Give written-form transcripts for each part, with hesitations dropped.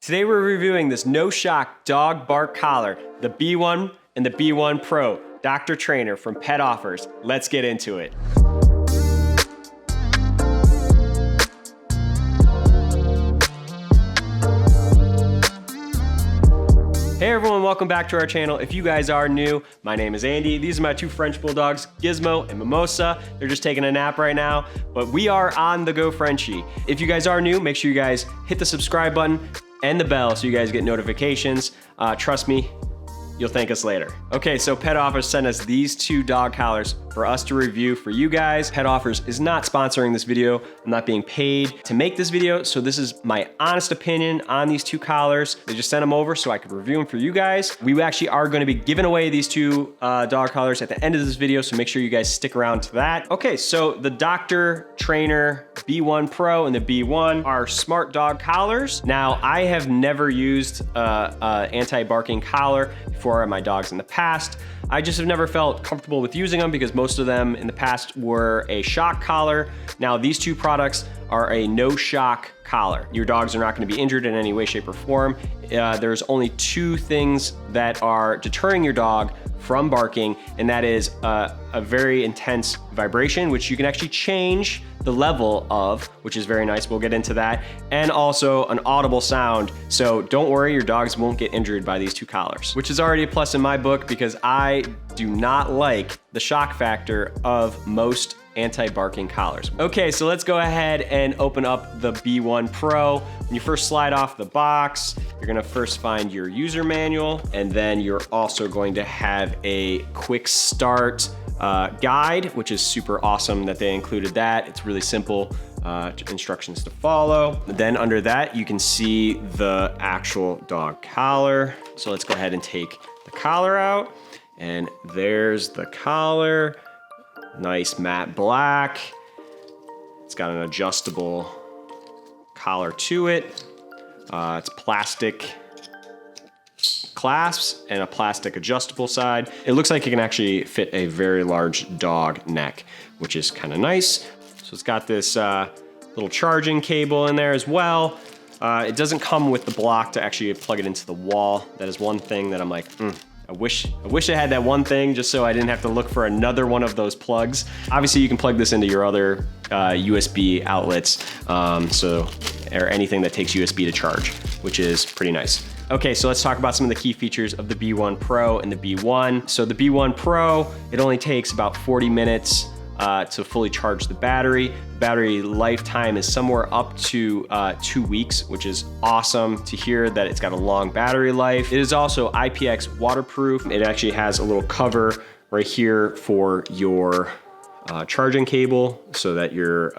Today we're reviewing this no-shock dog bark collar, the B1 and the B1Pro, Dr. Trainer from Petoffers. Let's get into it. Hey everyone, welcome back to our channel. If you guys are new, my name is Andy. These are my two French bulldogs, Gizmo and Mimosa. They're just taking a nap right now, but we are on the go Frenchie. If you guys are new, make sure you guys hit the subscribe button and the bell so you guys get notifications. Trust me, you'll thank us later. Okay, so Petoffers sent us these two dog collars for us to review for you guys. Petoffers is not sponsoring this video. I'm not being paid to make this video, so this is my honest opinion on these two collars. They just sent them over so I could review them for you guys. We actually are gonna be giving away these two dog collars at the end of this video, so make sure you guys stick around to that. Okay, so the Dr. Trainer B1Pro and the B1 are smart dog collars. Now, I have never used a anti-barking collar for my dogs in the past. I just have never felt comfortable with using them because most of them in the past were a shock collar. Now these two products are a no shock collar. Your dogs are not going to be injured in any way, shape, or form. There's only two things that are deterring your dog from barking, and that is a very intense vibration, which you can actually change the level of, which is very nice. We'll get into that. And also an audible sound. So don't worry, your dogs won't get injured by these two collars, which is already a plus in my book because I do not like the shock factor of most anti-barking collars. Okay, so let's go ahead and open up the B1 Pro. When you first slide off the box, you're gonna first find your user manual, and then you're also going to have a quick start guide, which is super awesome that they included that. It's really simple instructions to follow. Then under that, you can see the actual dog collar. So let's go ahead and take the collar out, and there's the collar. Nice matte black. It's got an adjustable collar to it. It's plastic clasps and a plastic adjustable side. It looks like it can actually fit a very large dog neck, which is kind of nice. So it's got this little charging cable in there as well. It doesn't come with the block to actually plug it into the wall. That is one thing that I'm like, I wish I had that one thing just so I didn't have to look for another one of those plugs. Obviously, you can plug this into your other USB outlets, or anything that takes USB to charge, which is pretty nice. Okay, so let's talk about some of the key features of the B1 Pro and the B1. So the B1 Pro, it only takes about 40 minutes to fully charge the battery. Battery lifetime is somewhere up to 2 weeks, which is awesome to hear that it's got a long battery life. It is also IPX waterproof. It actually has a little cover right here for your charging cable so that your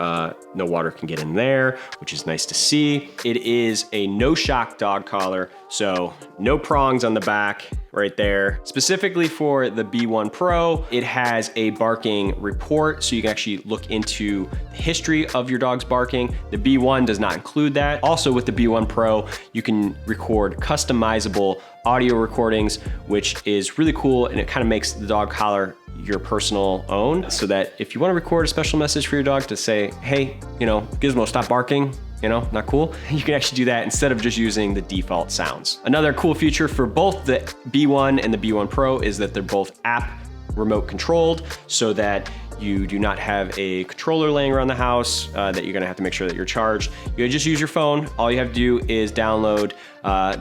no water can get in there, which is nice to see. It is a no shock dog collar, so no prongs on the back right there. Specifically for the B1 Pro, it has a barking report, so you can actually look into the history of your dog's barking. The B1 does not include that. Also with the B1 Pro, you can record customizable audio recordings, which is really cool, and it kind of makes the dog collar your personal own, so that if you want to record a special message for your dog to say, hey, Gizmo, stop barking, not cool, you can actually do that instead of just using the default sounds. Another cool feature for both the B1 and the B1 Pro is that they're both app remote controlled, so that you do not have a controller laying around the house that you're gonna have to make sure that you're charged. You just use your phone. All you have to do is download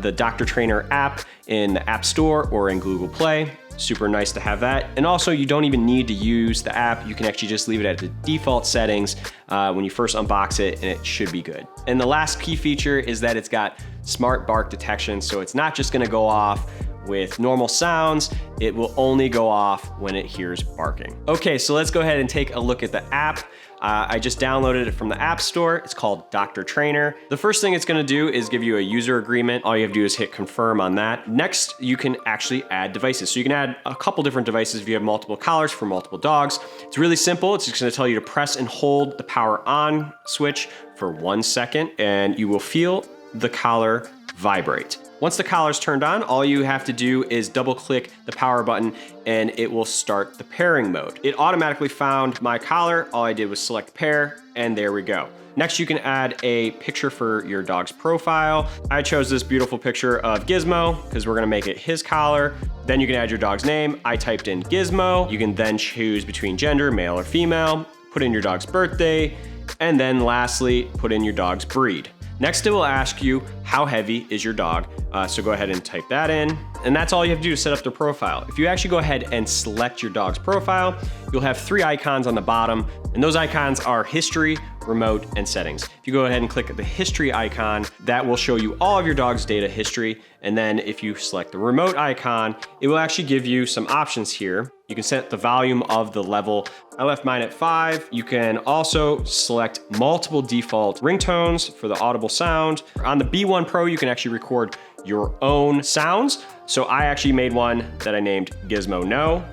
the Dr. Trainer app in the App Store or in Google Play. Super nice to have that. And also, you don't even need to use the app. You can actually just leave it at the default settings when you first unbox it, and it should be good. And the last key feature is that it's got smart bark detection, so it's not just gonna go off with normal sounds, it will only go off when it hears barking. Okay, so let's go ahead and take a look at the app. I just downloaded it from the App Store. It's called Dr. Trainer. The first thing it's gonna do is give you a user agreement. All you have to do is hit confirm on that. Next, you can actually add devices. So you can add a couple different devices if you have multiple collars for multiple dogs. It's really simple. It's just gonna tell you to press and hold the power on switch for 1 second, and you will feel the collar vibrate. Once the collar's turned on, all you have to do is double click the power button and it will start the pairing mode. It automatically found my collar. All I did was select pair and there we go. Next, you can add a picture for your dog's profile. I chose this beautiful picture of Gizmo because we're gonna make it his collar. Then you can add your dog's name. I typed in Gizmo. You can then choose between gender, male or female, put in your dog's birthday, and then lastly, put in your dog's breed. Next, it will ask you how heavy is your dog. So go ahead and type that in. And that's all you have to do to set up their profile. If you actually go ahead and select your dog's profile, you'll have 3 icons on the bottom. And those icons are history, remote, and settings. If you go ahead and click the history icon, that will show you all of your dog's data history. And then if you select the remote icon, it will actually give you some options here. You can set the volume of the level. I left mine at 5. You can also select multiple default ringtones for the audible sound. On the B1Pro, you can actually record your own sounds. So I actually made one that I named Gizmo No.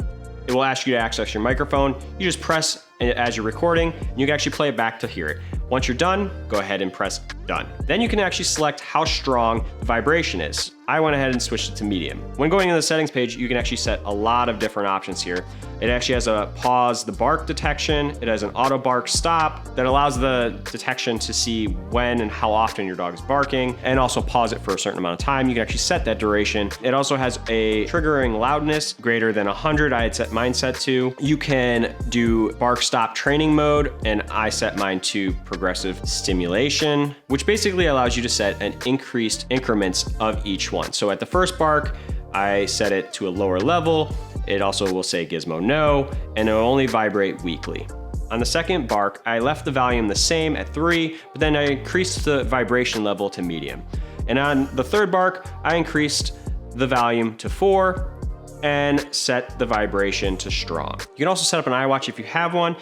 It will ask you to access your microphone. You just press as you're recording, and you can actually play it back to hear it. Once you're done, go ahead and press done. Then you can actually select how strong the vibration is. I went ahead and switched it to medium. When going into the settings page, you can actually set a lot of different options here. It actually has a pause the bark detection. It has an auto bark stop that allows the detection to see when and how often your dog is barking, and also pause it for a certain amount of time. You can actually set that duration. It also has a triggering loudness greater than 100. I had set mine set to. You can do bark stop training mode, and I set mine to progressive stimulation, which basically allows you to set an increased increments of each one. So at the first bark, I set it to a lower level. It also will say Gizmo No, and it will only vibrate weekly. On the second bark, I left the volume the same at 3, but then I increased the vibration level to medium. And on the third bark, I increased the volume to 4 and set the vibration to strong. You can also set up an iWatch if you have one,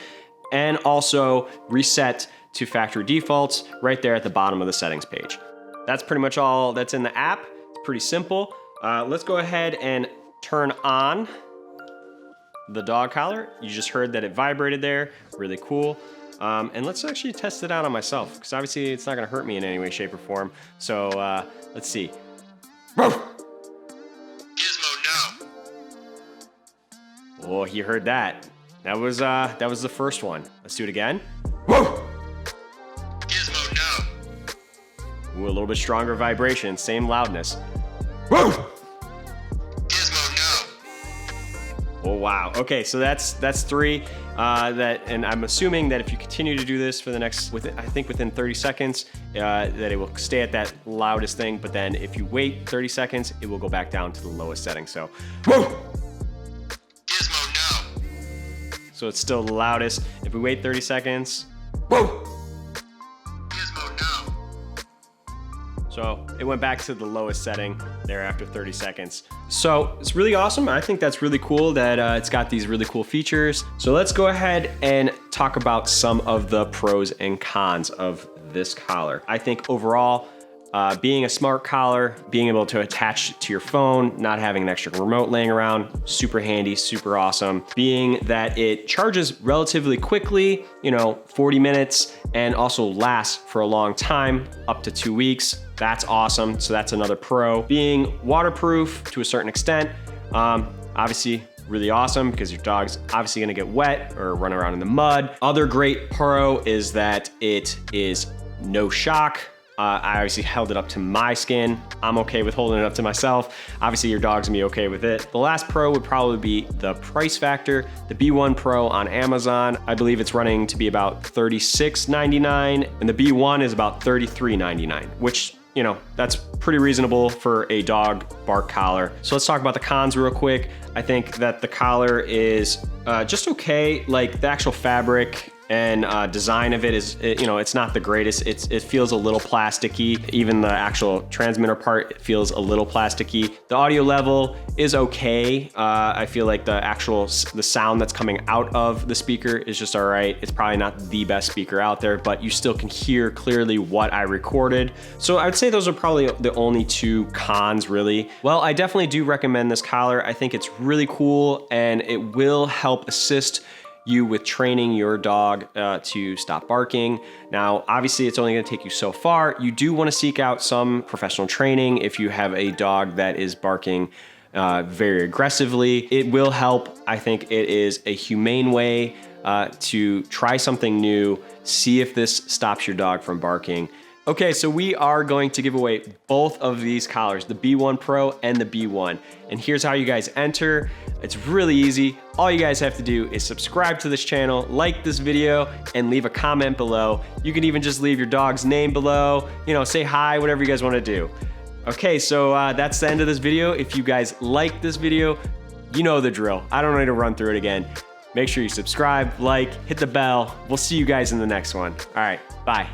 and also reset to factory defaults right there at the bottom of the settings page. That's pretty much all that's in the app. It's pretty simple. Let's go ahead and turn on the dog collar. You just heard that it vibrated there, really cool. And let's actually test it out on myself, because obviously it's not gonna hurt me in any way, shape, or form. So let's see. Gizmo No. Oh, you heard that. That was the first one. Let's do it again. Gizmo No. Ooh, a little bit stronger vibration, same loudness. Oh, wow. Okay, so that's 3. And I'm assuming that if you continue to do this for the next, within 30 seconds, that it will stay at that loudest thing. But then if you wait 30 seconds, it will go back down to the lowest setting. So, Gizmo No. So it's still the loudest. If we wait 30 seconds, so it went back to the lowest setting there after 30 seconds. So it's really awesome. I think that's really cool that it's got these really cool features. So let's go ahead and talk about some of the pros and cons of this collar. I think overall, being a smart collar, being able to attach it to your phone, not having an extra remote laying around, super handy, super awesome. Being that it charges relatively quickly, 40 minutes, and also lasts for a long time, up to 2 weeks. That's awesome. So that's another pro. Being waterproof to a certain extent, obviously really awesome, because your dog's obviously gonna get wet or run around in the mud. Other great pro is that it is no shock. I obviously held it up to my skin. I'm okay with holding it up to myself. Obviously your dog's gonna be okay with it. The last pro would probably be the price factor. The B1Pro on Amazon, I believe it's running to be about $36.99, and the B1 is about $33.99, which, that's pretty reasonable for a dog bark collar. So let's talk about the cons real quick. I think that the collar is just okay. Like the actual fabric and design of it is, it's not the greatest. It feels a little plasticky. Even the actual transmitter part feels a little plasticky. The audio level is okay. I feel like the sound that's coming out of the speaker is just all right. It's probably not the best speaker out there, but you still can hear clearly what I recorded. So I would say those are probably the only 2 cons, really. Well, I definitely do recommend this collar. I think it's really cool, and it will help assist you with training your dog to stop barking. Now, obviously it's only gonna take you so far. You do wanna seek out some professional training if you have a dog that is barking very aggressively. It will help. I think it is a humane way to try something new, see if this stops your dog from barking. Okay, so we are going to give away both of these collars, the B1Pro and the B1. And here's how you guys enter. It's really easy. All you guys have to do is subscribe to this channel, like this video, and leave a comment below. You can even just leave your dog's name below, you know, say hi, whatever you guys wanna do. Okay, so that's the end of this video. If you guys like this video, you know the drill. I don't need to run through it again. Make sure you subscribe, like, hit the bell. We'll see you guys in the next one. All right, bye.